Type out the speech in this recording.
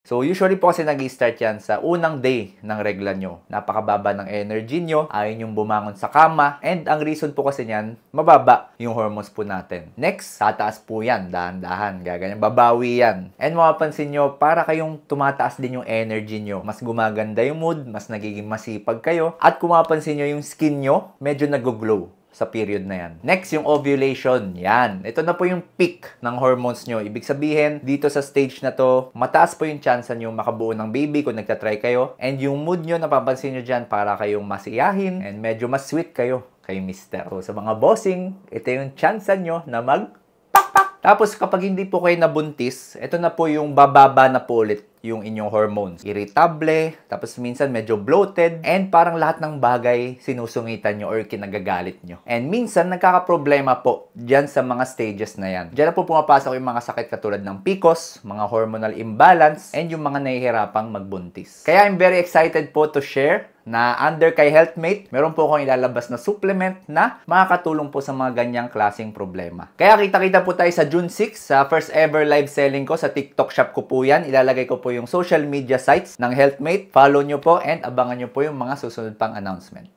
So, usually po kasi nag-i-start yan sa unang day ng regla nyo. Napakababa ng energy nyo, ayaw nyong bumangon sa kama, and ang reason po kasi niyan, mababa yung hormones po natin. Next, tataas po yan, dahan-dahan, gaganyan, babawi yan. And mapapansin nyo, para kayong tumataas din yung energy nyo. Mas gumaganda yung mood, mas nagiging masipag kayo, at kung mapapansin nyo yung skin nyo, medyo nag-glow sa period na yan. Next, yung ovulation. Yan. Ito na po yung peak ng hormones nyo. Ibig sabihin, dito sa stage na to, mataas po yung chance nyo makabuo ng baby kung nagtatry kayo. And yung mood nyo, napapansin nyo dyan, para kayong masiyahin and medyo mas sweet kayo kay mister. So, sa mga bossing, ito yung chance nyo na Tapos, kapag hindi po kayo nabuntis, ito na po yung bababa na po ulit yung inyong hormones. Irritable, tapos minsan medyo bloated, and parang lahat ng bagay sinusungitan nyo or kinagagalit nyo. And minsan, nagkakaproblema po dyan sa mga stages na yan. Dyan na po pumapasok yung mga sakit katulad ng PCOS, mga hormonal imbalance, and yung mga nahihirapang magbuntis. Kaya I'm very excited po to share na under kay Healthmate, meron po akong ilalabas na supplement na makakatulong po sa mga ganyang klaseng problema. Kaya kita-kita po tayo sa June 6 sa first ever live selling ko sa TikTok shop ko po yan. Ilalagay ko po yung social media sites ng Healthmate. Follow nyo po and abangan nyo po yung mga susunod pang announcement.